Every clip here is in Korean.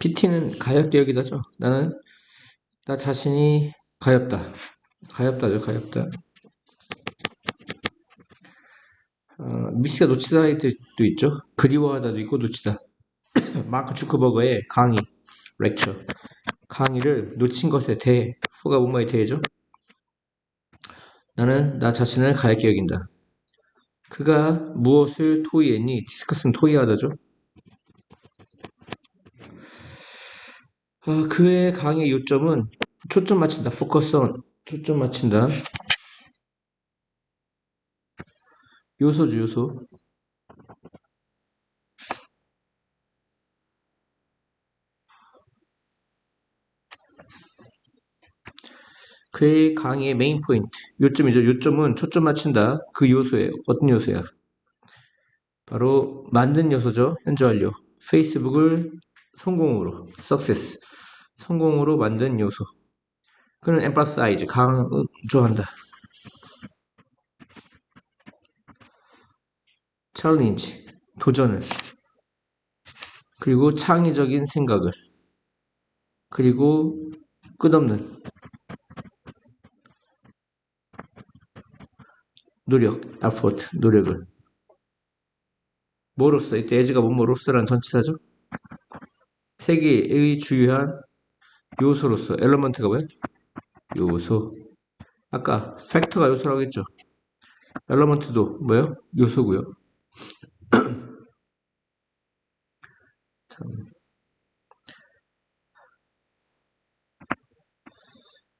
PT는 가엾되기도하죠. 나는 나 자신이 가엾다. 가엾다죠, 가엾다. 미시가 놓치다도 있죠. 그리워하다도 있고 놓치다. 마크 주커버거의 강의, 렉처. 강의를 놓친 것에 대해, 후가 뭐뭐에 대해죠. 나는 나 자신을 가엾게 여긴다. 그가 무엇을 토의했니? 디스커스는 토의하다죠. 그의 강의 요점은 초점 맞춘다. 포커스 온. 초점 맞춘다. 요소죠, 요소. 그의 강의의 메인 포인트. 요점이죠. 요점은 초점 맞춘다. 그 요소에 어떤 요소야? 바로 만든 요소죠. 현재 완료. 페이스북을 성공으로, success. 성공으로 만든 요소. 그는 emphasize, 강조한다. challenge, 도전을. 그리고 창의적인 생각을. 그리고 끝없는 노력, effort, 노력을. 뭐로써, 이때 as가 뭐로써라는 전치사죠. 세계의 주요한 요소로서, 엘러먼트가 뭐야? 요소. 아까 팩터가 요소라고 했죠. 엘러먼트도 뭐예요? 요소고요.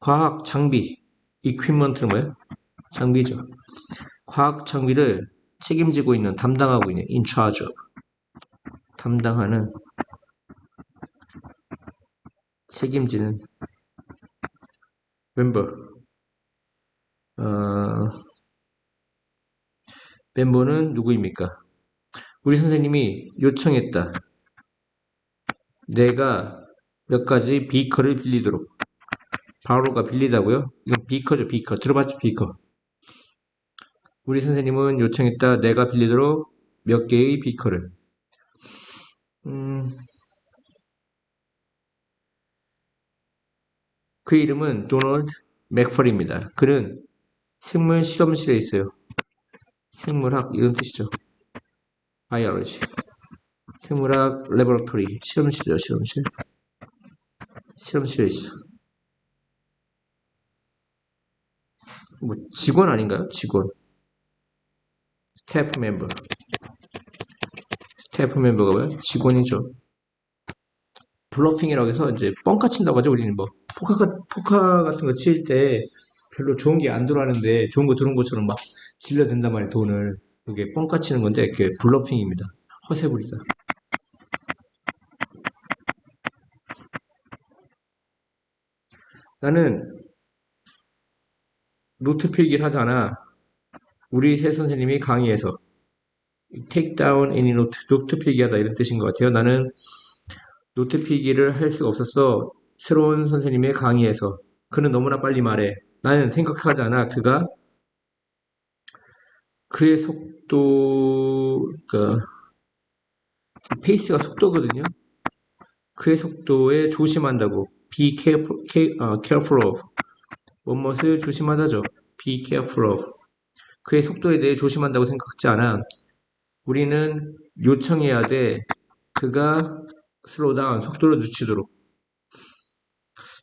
과학 장비, equipment는 뭐예요? 장비죠. 과학 장비를 책임지고 있는, 담당하고 있는, in charge of. 담당하는, 책임지는, member. 멤버는 누구입니까? 우리 선생님이 요청했다. 내가 몇 가지 비커를 빌리도록. 바로가 빌리다고요? 이건 비커죠, 비커. 들어봤죠, 비커. 우리 선생님은 요청했다. 내가 빌리도록 몇 개의 비커를. 그 이름은 도널드 맥펄입니다. 그는 생물 실험실에 있어요. 생물학 이런 뜻이죠. 바이올로지. 생물학 레버러토리 실험실이죠. 실험실. 실험실에 있어. 뭐 직원 아닌가요? 직원. 스태프 멤버. 스태프 멤버가 뭐야? 직원이죠. 블러핑이라고 해서 이제 뻥카 친다고 하죠. 우리는 뭐 포카 같은 거 칠 때 별로 좋은 게 안 들어가는데 좋은 거 들어온 것처럼 막 질러댄단 말이에요. 돈을. 그게 뻥카 치는 건데 그게 블러핑입니다. 허세 부리다. 나는 노트 필기를 하잖아. 우리 새 선생님이 강의에서 take down any note, 노트 필기하다 이런 뜻인 것 같아요. 나는 노트 필기를 할 수가 없었어. 새로운 선생님의 강의에서. 그는 너무나 빨리 말해. 나는 생각하지 않아. 그가 그의 속도, 그러니까 페이스가 속도거든요. 그의 속도에 조심한다고. be careful, careful of. 무엇을 조심하다죠. be careful of. 그의 속도에 대해 조심한다고 생각하지 않아. 우리는 요청해야 돼. 그가 slow down, 속도를 늦추도록.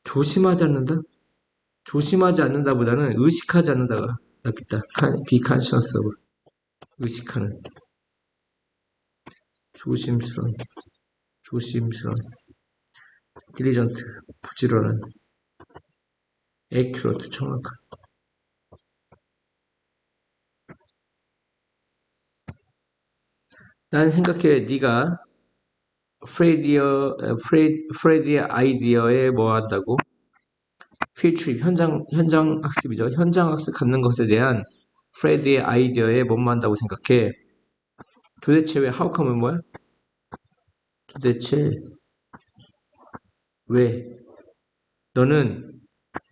조심하지 않는다? 조심하지 않는다보다는 의식하지 않는다가 낫겠다. be conscious of. 의식하는. 조심스러운. 조심스러운. diligent. 부지런한. accurate. 정확한. 난 생각해. 네가 프레디의 아이디어에 뭐 한다고? 필트립, 현장 학습이죠. 현장 학습 갖는 것에 대한 프레디의 아이디어에 뭐뭐 한다고 생각해. 도대체 왜, how come은 뭐야? 도대체 왜? 너는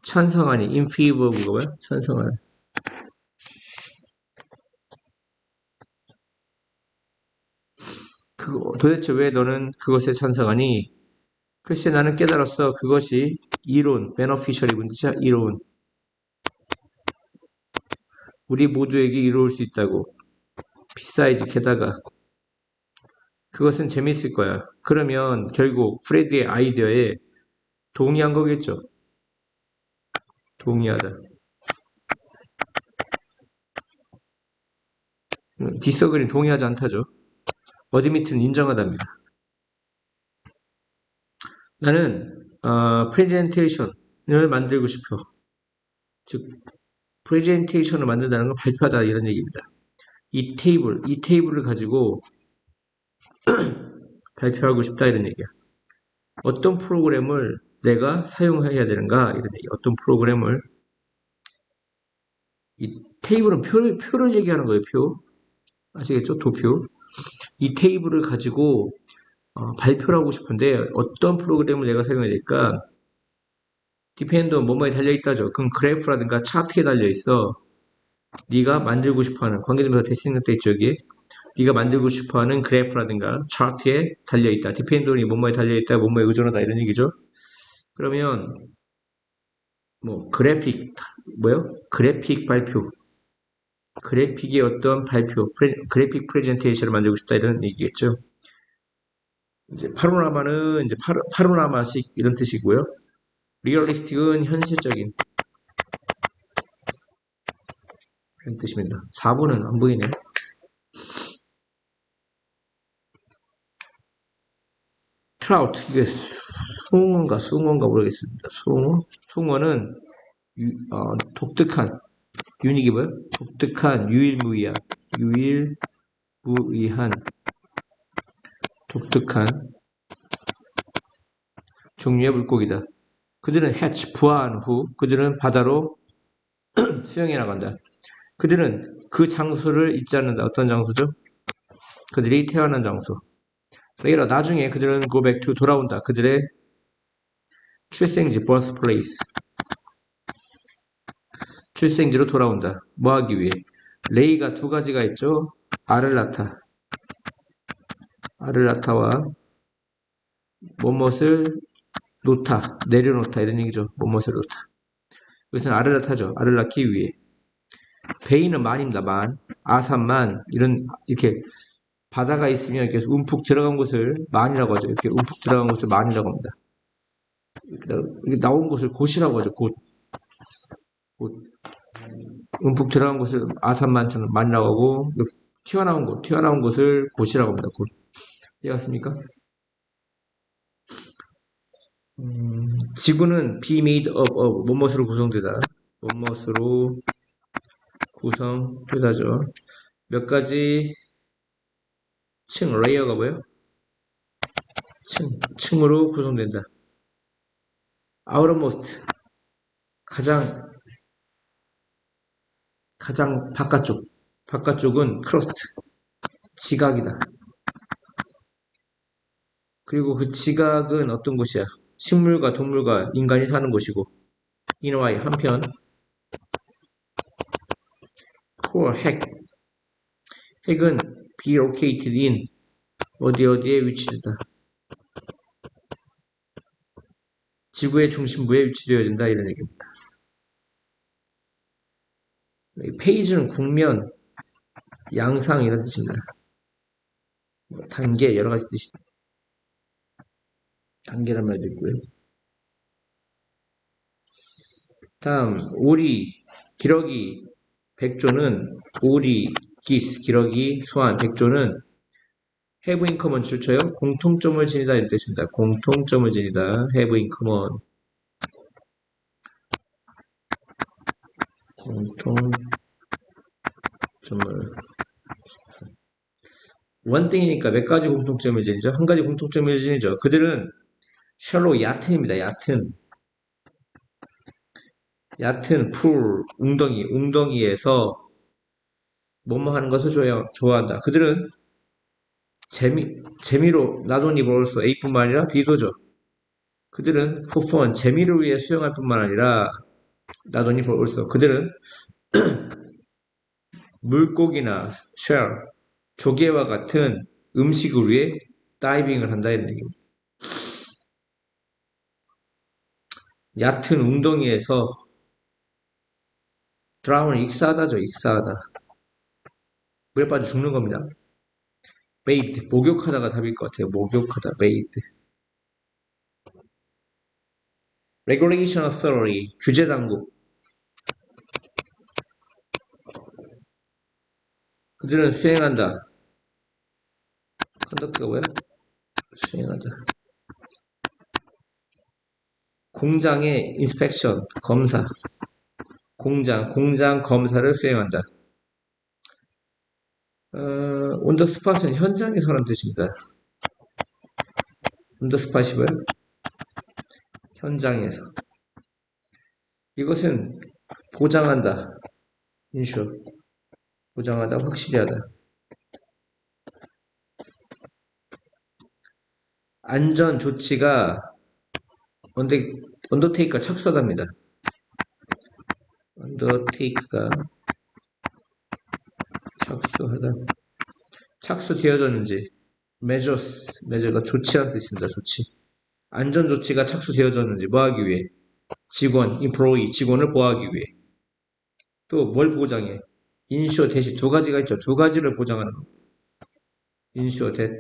찬성하니, in favor of 뭐야? 찬성하니. 도대체 왜 너는 그것에 찬성하니? 글쎄 나는 깨달았어. 그것이 이론, beneficial이 문제야. 이론. 우리 모두에게 이로울 수 있다고. besides 게다가 그것은 재밌을 거야. 그러면 결국 프레드의 아이디어에 동의한 거겠죠. 동의하다. 디서그린 동의하지 않다죠. 어드미트는 인정하답니다. 나는 프레젠테이션을 만들고 싶어. 즉 프레젠테이션을 만든다는 건 발표하다 이런 얘기입니다. 이 테이블을 가지고 발표하고 싶다 이런 얘기야. 어떤 프로그램을 내가 사용해야 되는가 이런 얘기. 어떤 프로그램을 이 테이블은 표를 얘기하는 거예요. 표. 아시겠죠? 도표. 이 테이블을 가지고 발표를 하고 싶은데 어떤 프로그램을 내가 사용해야 될까? 디펜드 뭐뭐에 달려있다죠. 그럼 그래프라든가 차트에 달려있어. 네가 만들고 싶어하는 관계대명사 대신형태 있죠 여기. 네가 만들고 싶어하는 그래프라든가 차트에 달려있다. 디펜드온이 뭐뭐에 달려있다. 뭐뭐에 의존하다 이런 얘기죠. 그러면 뭐 그래픽 발표. 그래픽의 어떤 발표, 그래픽 프레젠테이션을 만들고 싶다 이런 얘기겠죠. 이제 파노라마는 이제 파노라마식 이런 뜻이고요. 리얼리스틱은 현실적인 이런 뜻입니다. 4번은 안 보이네. 트라우트 이게 숭어인가 모르겠습니다. 숭어는 독특한 유닉이 뭐요? 독특한 유일무이한 독특한 종류의 물고기다. 그들은 부화한 후 그들은 바다로 수영해 나간다. 그들은 그 장소를 잊지 않는다. 어떤 장소죠? 그들이 태어난 장소. 그러니까 나중에 그들은 go back to 돌아온다. 그들의 출생지 birthplace 출생지로 돌아온다. 뭐 하기 위해? 레이가 두 가지가 있죠. 아를라타와 뭐뭇을 내려놓다 이런 얘기죠. 뭐뭇을 놓다. 이것은 아를라타죠. 아를 낳기 위해. 베이는 만입니다. 만. 아산만 이렇게 바다가 있으면 이렇게 움푹 들어간 곳을 만이라고 하죠. 이렇게 움푹 들어간 곳을 만이라고 합니다. 이렇게 나온 곳을 곳이라고 하죠. 곳. 움푹 들어간 곳을 아산만처럼 만이라고 하고 튀어나온 곳을 곳이라고 합니다. 곳. 이해갔습니까? 지구는 be made of 뭐뭇으로 구성되다. 뭐뭇으로 구성되다죠. 몇 가지 레이어가 뭐예요? 층으로 구성된다. outermost 가장 바깥쪽은 crust 지각이다. 그리고 그 지각은 어떤 곳이야? 식물과 동물과 인간이 사는 곳이고 이너와이 한편 core 핵은 be located in 어디에 위치되다. 지구의 중심부에 위치되어진다 이런 얘기입니다. 페이지는 국면, 양상 이런 뜻입니다. 단계 여러 가지 뜻이 단계란 말도 있고요. 다음 기러기 백조는 기러기 소환 백조는 have in common 줄쳐요. 공통점을 지니다 이런 뜻입니다. 공통점을 지니다 have in common 공통점을 원땡이니까 몇 가지 공통점을 지니죠? 한 가지 공통점을 지니죠. 그들은 셜로 얕은입니다. 얕은 풀 웅덩이에서 뭐뭐 하는 것을 좋아한다. 그들은 재미로 나돈이 벌어서 A뿐만 아니라 B도죠. 그들은 for fun 재미를 위해 수영할 뿐만 아니라 나돈이 벌어서 그들은 물고기나 쉘 조개와 같은 음식을 위해 다이빙을 한다 이런 얘기입니다. 얕은 웅덩이에서 드라운은 익사하다죠, 익사하다. 물에 빠져 죽는 겁니다. 베이트, 목욕하다가 답일 것 같아요. 목욕하다, 베이트. Regulation Authority, 규제 당국. 그들은 수행한다. 컨덕트가 뭐야? 수행하다. 공장의 인스펙션, 검사. 공장 검사를 수행한다. 온더 스팟은 현장에서라는 뜻입니다. 온더 스팟이 뭐야? 현장에서. 이것은 보장한다. 인슈. 보장하다, 확실히 하다. 안전 조치가 언더테이크가 착수하답니다. 언더테이크가 착수하다. 착수되어졌는지 measure가 조치한 뜻입니다. 조치. 안전 조치가 착수되어졌는지 뭐하기 위해? 직원을 보호하기 위해. 또 뭘 보장해? 인슈어 대시 두 가지가 있죠. 두 가지를 보장하는 거. 인슈어 대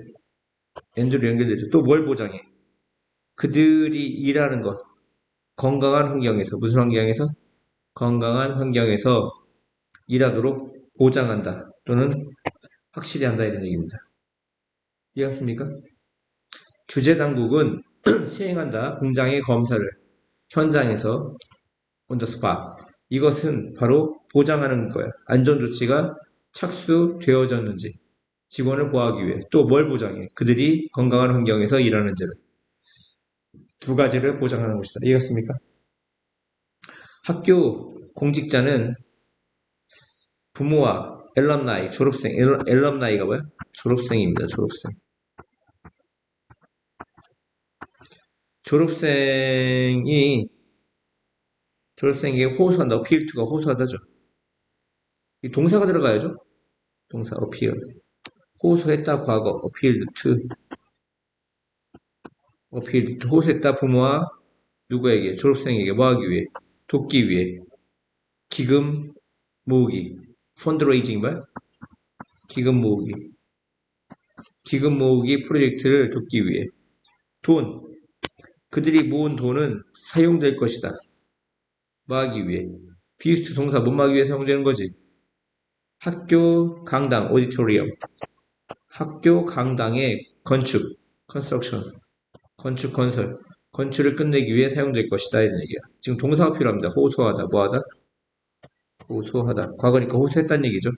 엔드로 연결되죠. 또 뭘 보장해? 그들이 일하는 것. 건강한 환경에서 무슨 환경에서? 건강한 환경에서 일하도록 보장한다. 또는 확실히 한다 이런 얘기입니다. 이해갔습니까? 규제 당국은 시행한다. 공장의 검사를 현장에서 on the spot. 이것은 바로 보장하는 거야. 안전조치가 착수되어졌는지 직원을 보호하기 위해 또 뭘 보장해? 그들이 건강한 환경에서 일하는지를 두 가지를 보장하는 것이다. 이해갔습니까? 학교 공직자는 부모와 엘럼나이, 졸업생, 엘럼나이가 뭐야? 졸업생입니다. 졸업생에게 호소한다. appeal to가 호소하다죠. 이 동사가 들어가야죠. 동사 appeal. 호소했다 과거 appeal to 호소했다 부모와 누구에게? 졸업생에게 뭐 하기 위해? 돕기 위해. 기금 모으기. 펀드레이징 말? 기금 모으기 프로젝트를 돕기 위해. 돈. 그들이 모은 돈은 사용될 것이다. 뭐 하기 위해? 비스트 동사 뭐 하기 위해 사용되는 거지? 학교 강당 오디토리엄. 학교 강당의 건축 건축을 끝내기 위해 사용될 것이다 이런 얘기야. 지금 동사가 필요합니다. 호소하다 뭐하다? 호소하다. 과거니까 호소했다는 얘기죠.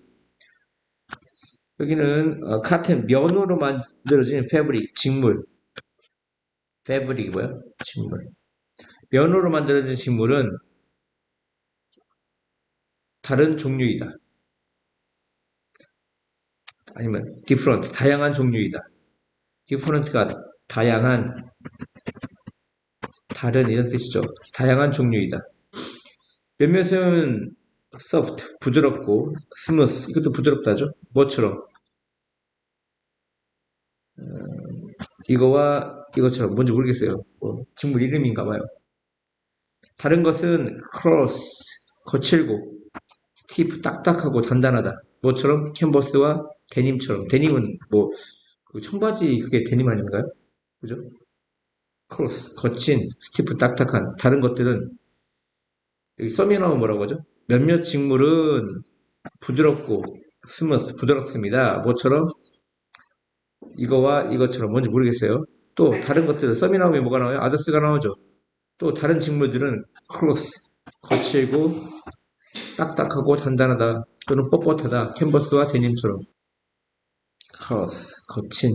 여기는 같은 면으로 만들어진 패브릭 직물. 패브릭이 뭐야? 직물. 면으로 만들어진 직물은 다른 종류이다. 아니면 different 다양한 종류이다. different가 다양한 다른 이런 뜻이죠. 다양한 종류이다. 몇몇은 soft 부드럽고 smooth 이것도 부드럽다죠. 뭐처럼? 이거와 이것처럼 뭔지 모르겠어요. 직물 이름인가 봐요. 다른 것은 cross 거칠고 스티프 딱딱하고 단단하다. 뭐처럼? 캔버스와 데님처럼. 데님은 그 청바지 그게 데님 아닌가요? 그죠? 크로스 거친 스티프 딱딱한. 다른 것들은 여기 썸이 나오면 뭐라고 하죠? 몇몇 직물은 부드럽고 스무스 부드럽습니다. 뭐처럼? 이거와 이것처럼 뭔지 모르겠어요. 또 다른 것들은 썸이 나오면 뭐가 나와요? 아저스가 나오죠. 또 다른 직물들은 크로스 거칠고 딱딱하고 단단하다 또는 뻣뻣하다 캔버스와 데님처럼 크로스 거친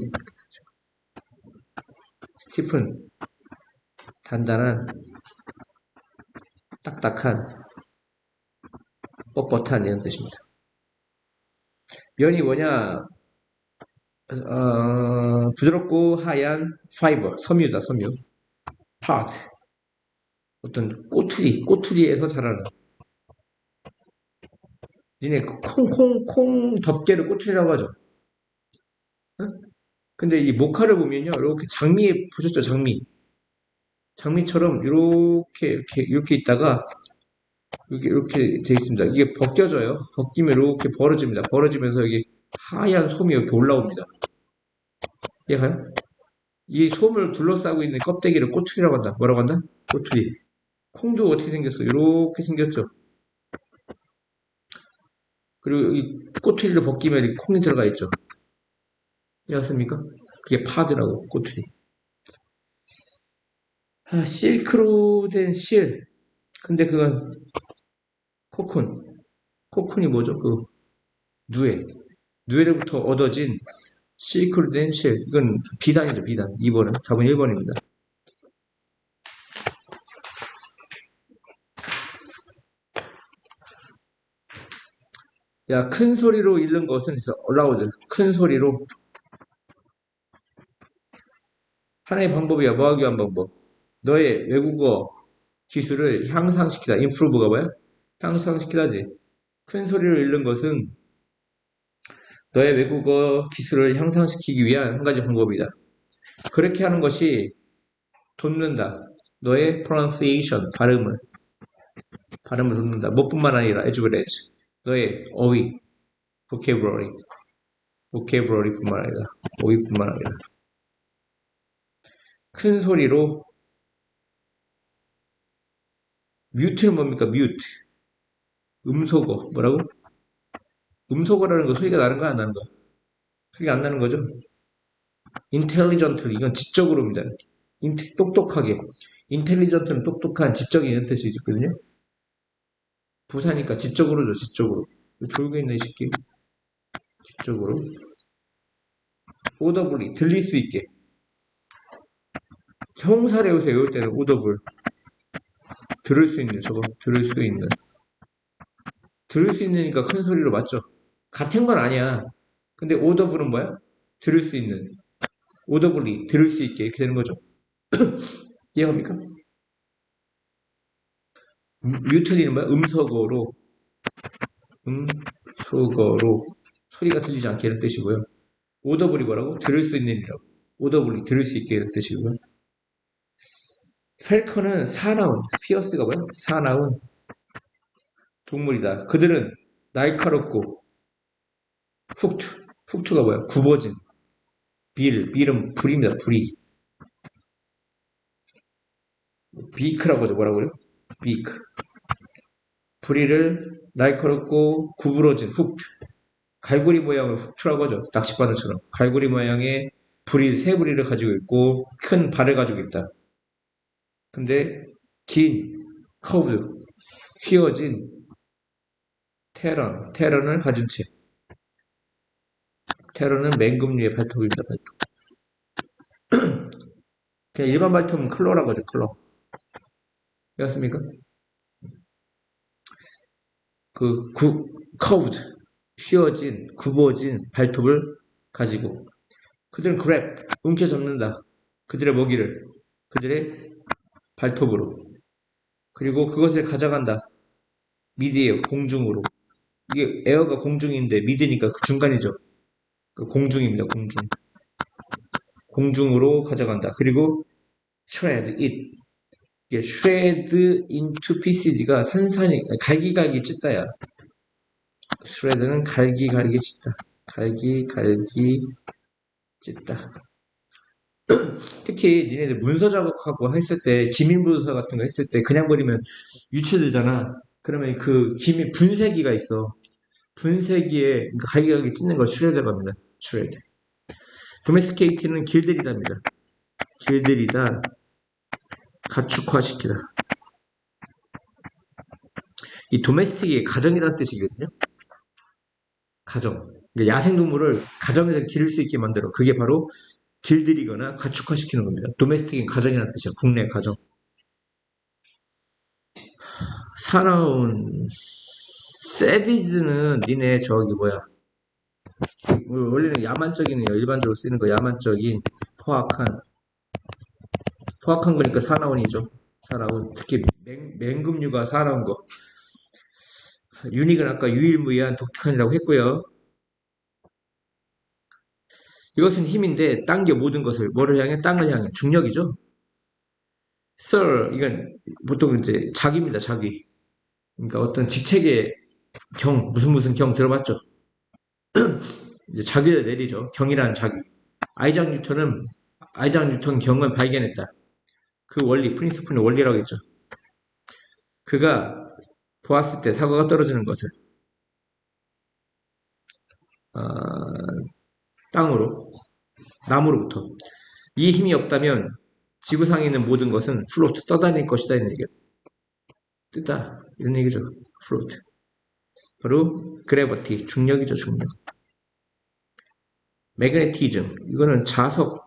스티픈 단단한 딱딱한 뻣뻣한 이런 뜻입니다. 면이 뭐냐? 부드럽고 하얀 파이버 섬유다 섬유 파트 어떤 꼬투리에서 자라는 니네 콩 덮개를 꼬투리라고 하죠. 응? 근데 이 모카를 보면요 이렇게 장미 보셨죠? 장미 장미처럼 이렇게 있다가 이렇게 돼 있습니다. 이게 벗겨져요. 벗기면 이렇게 벌어집니다. 벌어지면서 여기 하얀 솜이 이렇게 올라옵니다. 이해가요? 이 솜을 둘러싸고 있는 껍데기를 꼬투리라고 한다. 뭐라고 한다? 꼬투리. 콩도 어떻게 생겼어? 이렇게 생겼죠. 그리고 이 꼬투리를 벗기면 이렇게 콩이 들어가 있죠. 이해갔습니까? 그게 파드라고, 꼬투리. 아, 실크로 된 실. 근데 그건 코쿤. 코쿤이 뭐죠? 그 누에. 누에로부터 얻어진 실크로 된 실. 이건 비단이죠, 비단. 2번은. 답은 1번입니다. 야, 큰 소리로 읽는 것은 있어. 올라오죠. 큰 소리로. 하나의 방법이야. 뭐하기 위한 방법. 너의 외국어 기술을 향상시키다. improve가 뭐야? 향상시키다지. 큰 소리로 읽는 것은 너의 외국어 기술을 향상시키기 위한 한 가지 방법이다. 그렇게 하는 것이 돕는다. 너의 pronunciation, 발음을 돕는다. 뭐뿐만 아니라 as well as 너의 어휘, vocabulary뿐만 아니라 어휘뿐만 아니라 큰 소리로 mute는 뭡니까? mute. 음소거. 뭐라고? 음소거라는 거 소리가 나는 거 안 나는 거? 소리가 안 나는 거죠? intelligently 이건 지적으로입니다. 똑똑하게. intelligent는 똑똑한, 지적인 이런 뜻이 있거든요. 부사니까 지적으로죠, 지적으로. 졸고 있는 이 새끼. 지적으로. audibly 들릴 수 있게. 형사를 외우세요. 이럴 때는 audible. 들을 수 있는, 저거. 들을 수 있는. 들을 수 있으니까 큰 소리로 맞죠? 같은 건 아니야. 근데 audible은 뭐야? 들을 수 있는. audibly 들을 수 있게 이렇게 되는 거죠. 이해합니까? mute는 뭐야? 음소거로 소리가 들리지 않게 이런 뜻이고요. audible이 뭐라고? 들을 수 있는 이라고. audibly 들을 수 있게 이런 뜻이고요. 펠컨은 사나운, 피어스가 뭐야? 사나운 동물이다. 그들은 날카롭고 훅투가 뭐야? 굽어진 빌은 불입니다. 불이 비크라고 하죠. 뭐라고 그래요? 비크 부리를 날카롭고 구부러진 갈고리 모양을 훅투라고 하죠. 낚싯바늘처럼 갈고리 모양의 새 부리를 가지고 있고 큰 발을 가지고 있다. 근데 긴 커브 휘어진 테런을 가진 채 테런은 맹금류의 발톱입니다. 발톱. 그냥 일반 발톱은 클러라고 하죠. 클러. 이해했습니까? 커브드 휘어진 굽어진 발톱을 가지고 그들은 그랩 움켜잡는다. 그들의 먹이를 그들의 발톱으로 그리고 그것을 가져간다. 미드에 공중으로 이게 에어가 공중인데 미드니까 그 중간이죠. 그 공중입니다. 공중으로 가져간다. 그리고 shred it 이게 shred into pieces가 산산이 갈기갈기 찢다야. shred는 갈기갈기 찢다. 갈기갈기 찢다. 특히 니네들 문서 작업하고 했을 때 기밀문서 같은 거 했을 때 그냥 버리면 유출되잖아. 그러면 그 기밀 분쇄기가 있어. 분쇄기에 갈기갈기 찢는 걸 shred라고 합니다. shred. domesticate는 길들이다입니다. 길들이다. 가축화시키다. 이 domestic이 가정이라는 뜻이거든요. 가정. 그러니까 야생동물을 가정에서 기를 수 있게 만들어. 그게 바로 길들이거나 가축화시키는 겁니다. domestic은 가정이라는 뜻이야. 국내 가정. 사나운 savage는 니네 저기 뭐야 원래는 야만적이네요. 일반적으로 쓰는 거 야만적인 포악한 거니까 사나운이죠. 사나운 특히 맹금류가 사나운 거 유닉은 아까 유일무이한 독특한이라고 했고요. 이것은 힘인데 당겨 모든 것을 뭐를 향해? 땅을 향해 중력이죠. Sir, 이건 보통 이제 자기입니다, 자기. 그러니까 어떤 직책의 경, 무슨 무슨 경 들어봤죠? 이제 자기를 내리죠. 경이라는 자기. 아이작 뉴턴은, 아이작 뉴턴 경을 발견했다. 그 원리, 프린스플의 원리라고 했죠. 그가 보았을 때 사과가 떨어지는 것을, 어, 땅으로, 나무로부터. 이 힘이 없다면 지구상에 있는 모든 것은 플로트, 떠다닐 것이다. 이런 얘기예요. 뜨다. 이런 얘기죠. 플로트. 바로 그래버티, 중력이죠, 중력. 매그네티즘, 이거는 자석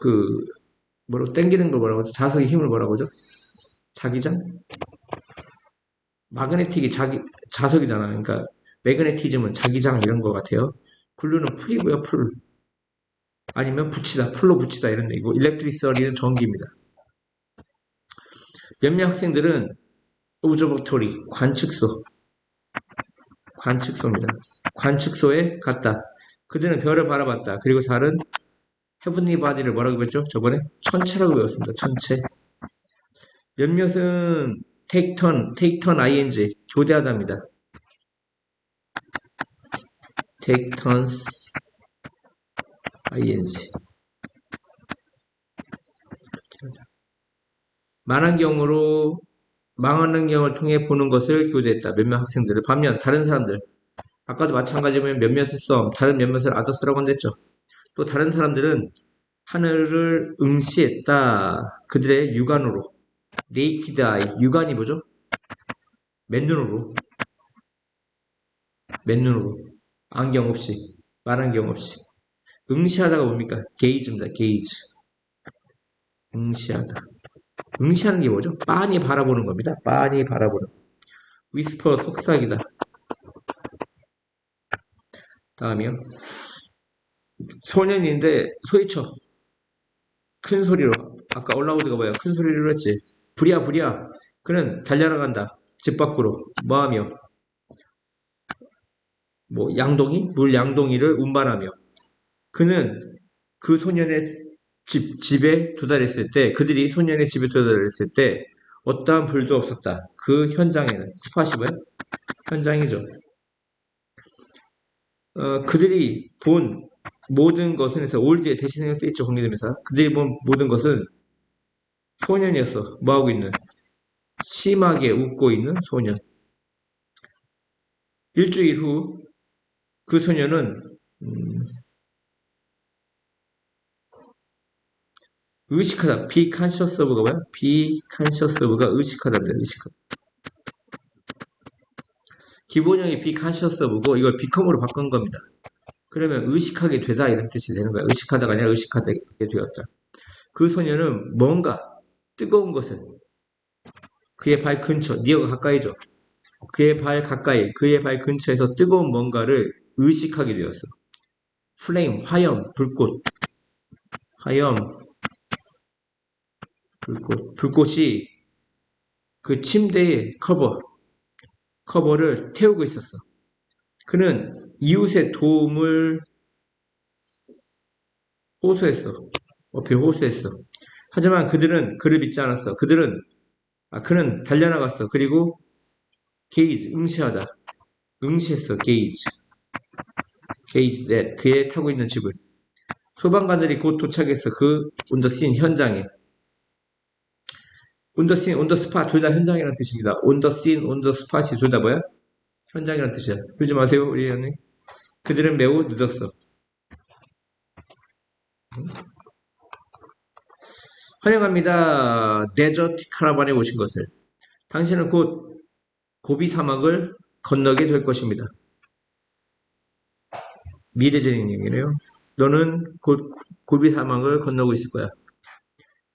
뭐로 당기는 걸 뭐라고 하죠? 자석의 힘을 뭐라고 하죠? 자기장? 마그네틱이 자석이잖아. 그러니까 매그네티즘은 자기장 이런 거 같아요. 글루는 풀이고요, 풀. 아니면 붙이다, 풀로 붙이다 이런 얘기고, 일렉트리서리는 전기입니다. 몇몇 학생들은 오브저버토리, 관측소입니다. 관측소에 갔다. 그들은 별을 바라봤다. 그리고 다른 헤븐리 바디를 뭐라고 배웠죠? 저번에 천체라고 배웠습니다. 천체. 몇몇은 take turn ing 교대하답니다. take turns ing 망하는 경우를 통해 보는 것을 교대했다. 몇몇 학생들을. 반면 다른 사람들 아까도 마찬가지면 몇몇을 다른 몇몇을 others라고 한댔죠. 또 다른 사람들은 하늘을 응시했다. 그들의 육안으로 naked eye, 육안이 뭐죠? 맨눈으로 안경 없이 만안경 없이 응시하다가 뭡니까? 게이즈입니다. 게이즈. 응시하다. 응시하는 게 뭐죠? 빤히 바라보는 겁니다. 빤히 바라보는. 위스퍼 속삭이다. 다음이요. 소년인데 소리쳐. 큰 소리로. 아까 올라오드가 뭐야? 큰 소리로 했지. 부랴 부랴. 그는 달려나간다. 집 밖으로. 뭐하며? 뭐 양동이? 물 양동이를 운반하며. 그는 그 소년의 집에 도달했을 때, 그들이 소년의 집에 도달했을 때, 어떠한 불도 없었다. 그 현장에는, 스팟이 뭐야? 현장이죠. 그들이 본 모든 것은 해서 올드에 대신 생각돼 있죠, 공개되면서. 그들이 본 모든 것은 소년이었어. 뭐하고 있는? 심하게 웃고 있는 소년. 일주일 후, 그 소년은, 의식하다. be conscious of가 뭐야? be conscious of가 의식하다입니다. 의식하다. 기본형이 be conscious of고 이걸 become으로 바꾼 겁니다. 그러면 의식하게 되다 이런 뜻이 되는 거야. 의식하다가 아니라 의식하게 되었다. 그 소년은 뭔가 뜨거운 것을 그의 발 근처, 니어가 가까이죠. 그의 발 가까이, 그의 발 근처에서 뜨거운 뭔가를 의식하게 되었어. 플레임, 화염, 불꽃, 화염, 불꽃이 그 침대의 커버를 태우고 있었어. 그는 이웃의 도움을 호소했어. 호소했어. 하지만 그들은 그를 믿지 않았어. 그는 달려나갔어. 그리고 게이지, 응시했어. 게이지, 네, 그의 타고 있는 집을. 소방관들이 곧 도착했어. 그 온더씬 현장에. 온더씬, 온더스팟 둘 다 현장이라는 뜻입니다. 온더씬, 온더스팟이 둘 다 뭐야? 현장이라는 뜻이야. 그러지 마세요, 우리 형님. 그들은 매우 늦었어. 환영합니다. 데저트 카라반에 오신 것을. 당신은 곧 고비 사막을 건너게 될 것입니다. 미래적인 얘기네요. 너는 곧 고비 사막을 건너고 있을 거야.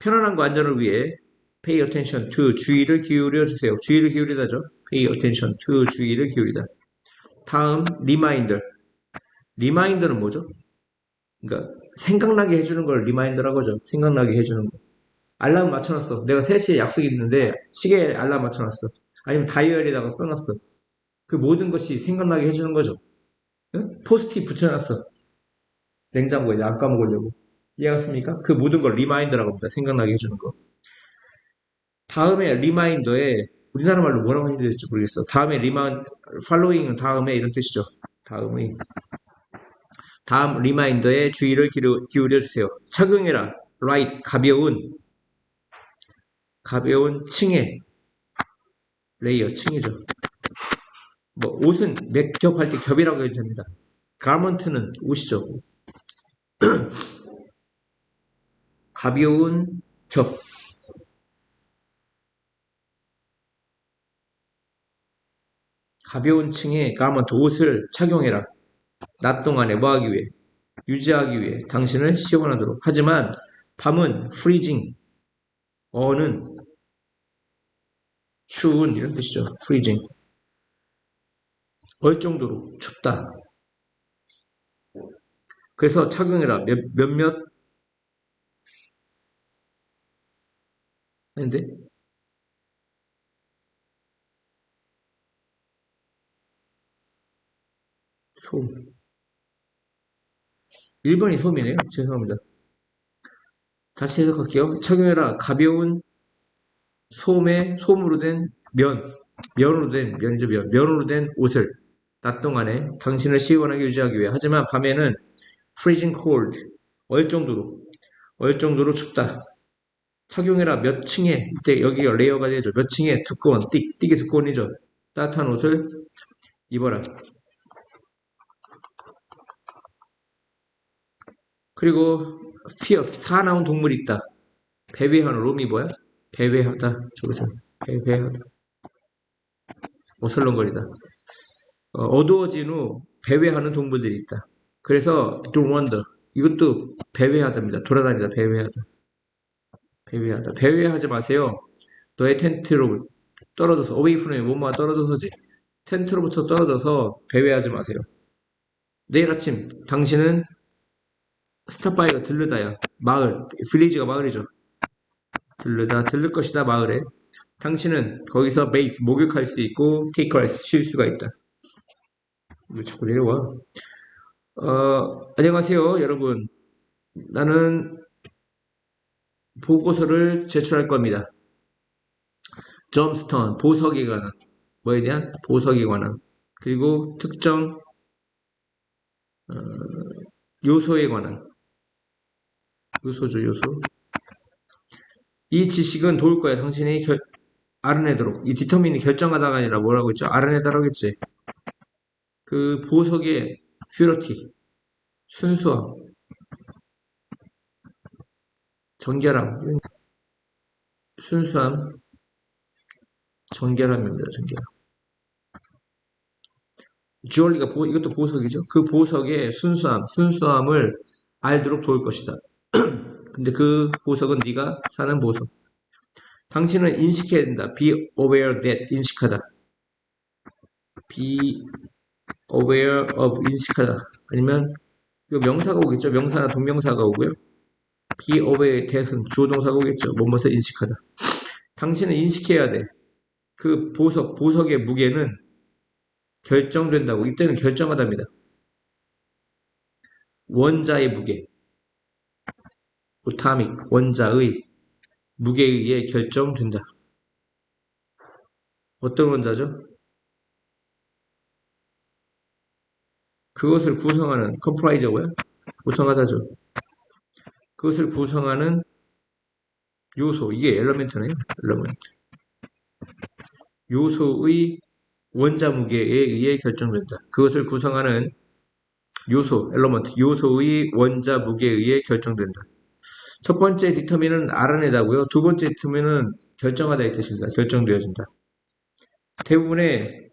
편안함과 안전을 위해 pay attention to 주의를 기울여 주세요. 주의를 기울이다죠. pay attention to 주의를 기울이다. 다음 reminder. 리마인더는 뭐죠? 그러니까 생각나게 해주는 걸 리마인더라고 하죠. 생각나게 해주는 거. 알람 맞춰놨어. 내가 3시에 약속이 있는데 시계에 알람 맞춰놨어. 아니면 다이어리에다가 써놨어. 그 모든 것이 생각나게 해주는 거죠. 응? 포스트잇 붙여놨어. 냉장고에 안 까먹으려고. 이해갔습니까? 그 모든 걸 리마인더라고 합니다. 생각나게 해주는 거. 다음에 리마인더에 우리나라 말로 뭐라고 해야 될지 모르겠어. 다음에 following은 다음에 이런 뜻이죠. 다음 리마인더에 주의를 기울여 주세요. 착용해라. light 가벼운 층에 레이어 층이죠. 뭐 옷은 겹할 때 겹이라고 해도 됩니다. garment는 옷이죠. 가벼운 겹. 가벼운 층의 garment 옷을 착용해라. 낮 동안에 뭐 하기 위해? 유지하기 위해 당신을 시원하도록. 하지만 밤은 freezing. 어는 추운 이런 뜻이죠. freezing. 얼 정도로 춥다. 그래서 착용해라. 몇몇 했는데 솜. 1번이 솜이네요. 죄송합니다. 다시 해석할게요. 착용해라. 가벼운 솜으로 된 면으로 된 옷을 낮 동안에 당신을 시원하게 유지하기 위해. 하지만 밤에는 freezing cold, 얼 정도로 춥다. 착용해라. 몇 층에, 이때 여기가 레이어가 되죠. 몇 층에 두꺼운, 띠게 두꺼운이죠. 따뜻한 옷을 입어라. 그리고 fierce, 사나운 동물이 있다. 배회하는 롬이 뭐야? 배회하다. 저기서 배회하다. 어슬렁거리다. 어두워진 후 배회하는 동물들이 있다. 그래서 don't wonder. 이것도 배회하다입니다. 돌아다니다 배회하다. 배회하지 마세요. 너의 텐트로 떨어져서 away from에 뭐뭐가 떨어져서지. 텐트로부터 떨어져서 배회하지 마세요. 내일 아침 당신은 스탑바이가 들르다야. 마을, 빌리지가 마을이죠. 들를 것이다 마을에. 당신은 거기서 bathe, 목욕할 수 있고 take rest, 쉴 수가 있다. 왜 자꾸 내려와? 안녕하세요 여러분. 나는 보고서를 제출할 겁니다. 점스턴, 보석에 관한, 뭐에 대한? 보석에 관한. 그리고 특정 요소에 관한. 요소죠, 요소. 이 지식은 도울 거야. 당신이 알아내도록. 이 디터민이 결정하다가 아니라 뭐라고 했죠? 알아내다라고 했지. 그 보석의 퓨러티, 순수함, 정결함, 순수함, 정결함입니다. 정결함. 주얼리가 이것도 보석이죠. 그 보석의 순수함을 알도록 도울 것이다. 근데 그 보석은 네가 사는 보석. 당신은 인식해야 된다. Be aware that, 인식하다. Be aware of, 인식하다. 아니면 이거 명사가 오겠죠. 명사나 동명사가 오고요. Be aware that은 주어동사가 오겠죠. 뭐뭐서 인식하다. 당신은 인식해야 돼. 그 보석의 무게는 결정된다고. 이때는 결정하답니다. 원자의 무게, atomic, 원자의 무게에 의해 결정된다. 어떤 원자죠? 그것을 구성하는, 컴프라이저고요. 구성하다죠. 그것을 구성하는 요소, 이게 엘러멘트네요. 엘러멘트. 요소의 원자 무게에 의해 결정된다. 그것을 구성하는 요소, 엘러먼트, 요소의 원자 무게에 의해 결정된다. 첫 번째 디터민은 알아내다고요. 두 번째 디터민은 결정하다 이 뜻입니다. 결정되어진다. 대부분의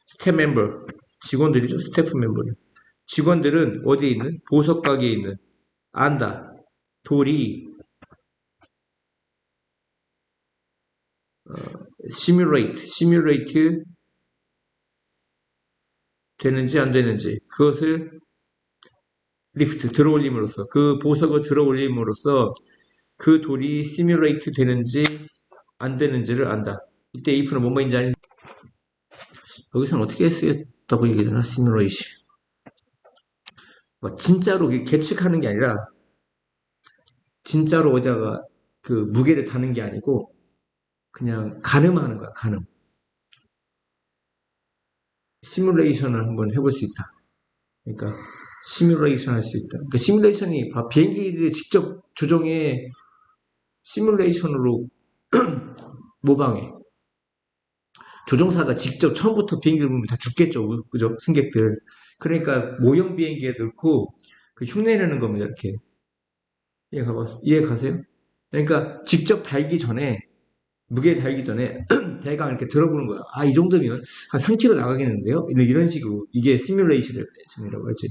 스텝 멤버, 직원들이죠. 스태프 멤버는. 직원들은 어디에 있는? 보석 가게에 있는. 안다. 돌이 시뮬레이트 되는지 안 되는지 그것을 리프트 들어올림으로써 그 보석을 들어올림으로써 그 돌이 시뮬레이트 되는지 안 되는지를 안다. 이때 if는 뭐뭐인지 아닌지 여기서는 어떻게 쓰였다고 얘기되나? 시뮬레이션 뭐 진짜로 계측하는 게 아니라 진짜로 어디다가 그 무게를 다는 게 아니고 그냥 가늠하는 거야, 가늠. 시뮬레이션을 한번 해볼 수 있다. 그러니까 시뮬레이션 할 수 있다. 그러니까 시뮬레이션이 비행기를 직접 조종해 시뮬레이션으로 모방해. 조종사가 직접 처음부터 비행기를 보면 다 죽겠죠. 그죠? 승객들. 그러니까 모형 비행기에 넣고 그 흉내내는 겁니다. 이렇게. 이해 가세요? 그러니까 직접 달기 전에 무게 달기 전에 대강 이렇게 들어보는 거야. 아, 이 정도면 한 3km 나가겠는데요? 이런 식으로 이게 시뮬레이션이라고 하지.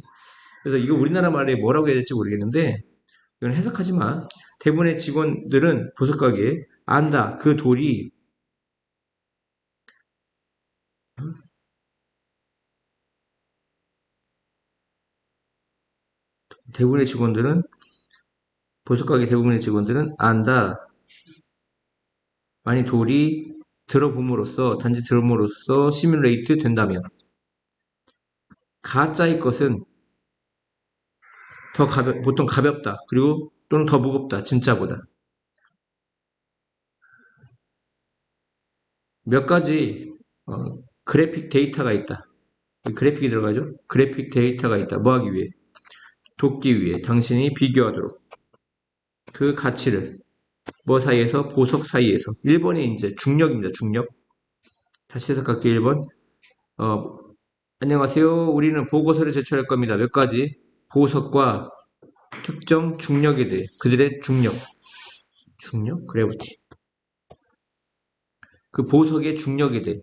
그래서 이거 우리나라 말에 뭐라고 해야 될지 모르겠는데 이건 해석하지 마. 대부분의 직원들은 보석가게 안다. 그 돌이 대부분의 직원들은 보석가게 대부분의 직원들은 안다. 만약 돌이 들어봄으로써 단지 들어봄으로써 시뮬레이트 된다면 가짜의 것은 보통 가볍다. 그리고 또는 더 무겁다. 진짜보다. 몇 가지 그래픽 데이터가 있다. 그래픽이 들어가죠. 그래픽 데이터가 있다. 뭐 하기 위해? 돕기 위해 당신이 비교하도록 그 가치를 뭐 사이에서 보석 사이에서 1번이 이제 중력입니다. 중력. 다시 해석할게요. 1번. 어, 안녕하세요. 우리는 보고서를 제출할 겁니다. 몇 가지 보석과 특정 중력에 대해 그들의 중력, 그래비티. 그 보석의 중력에 대해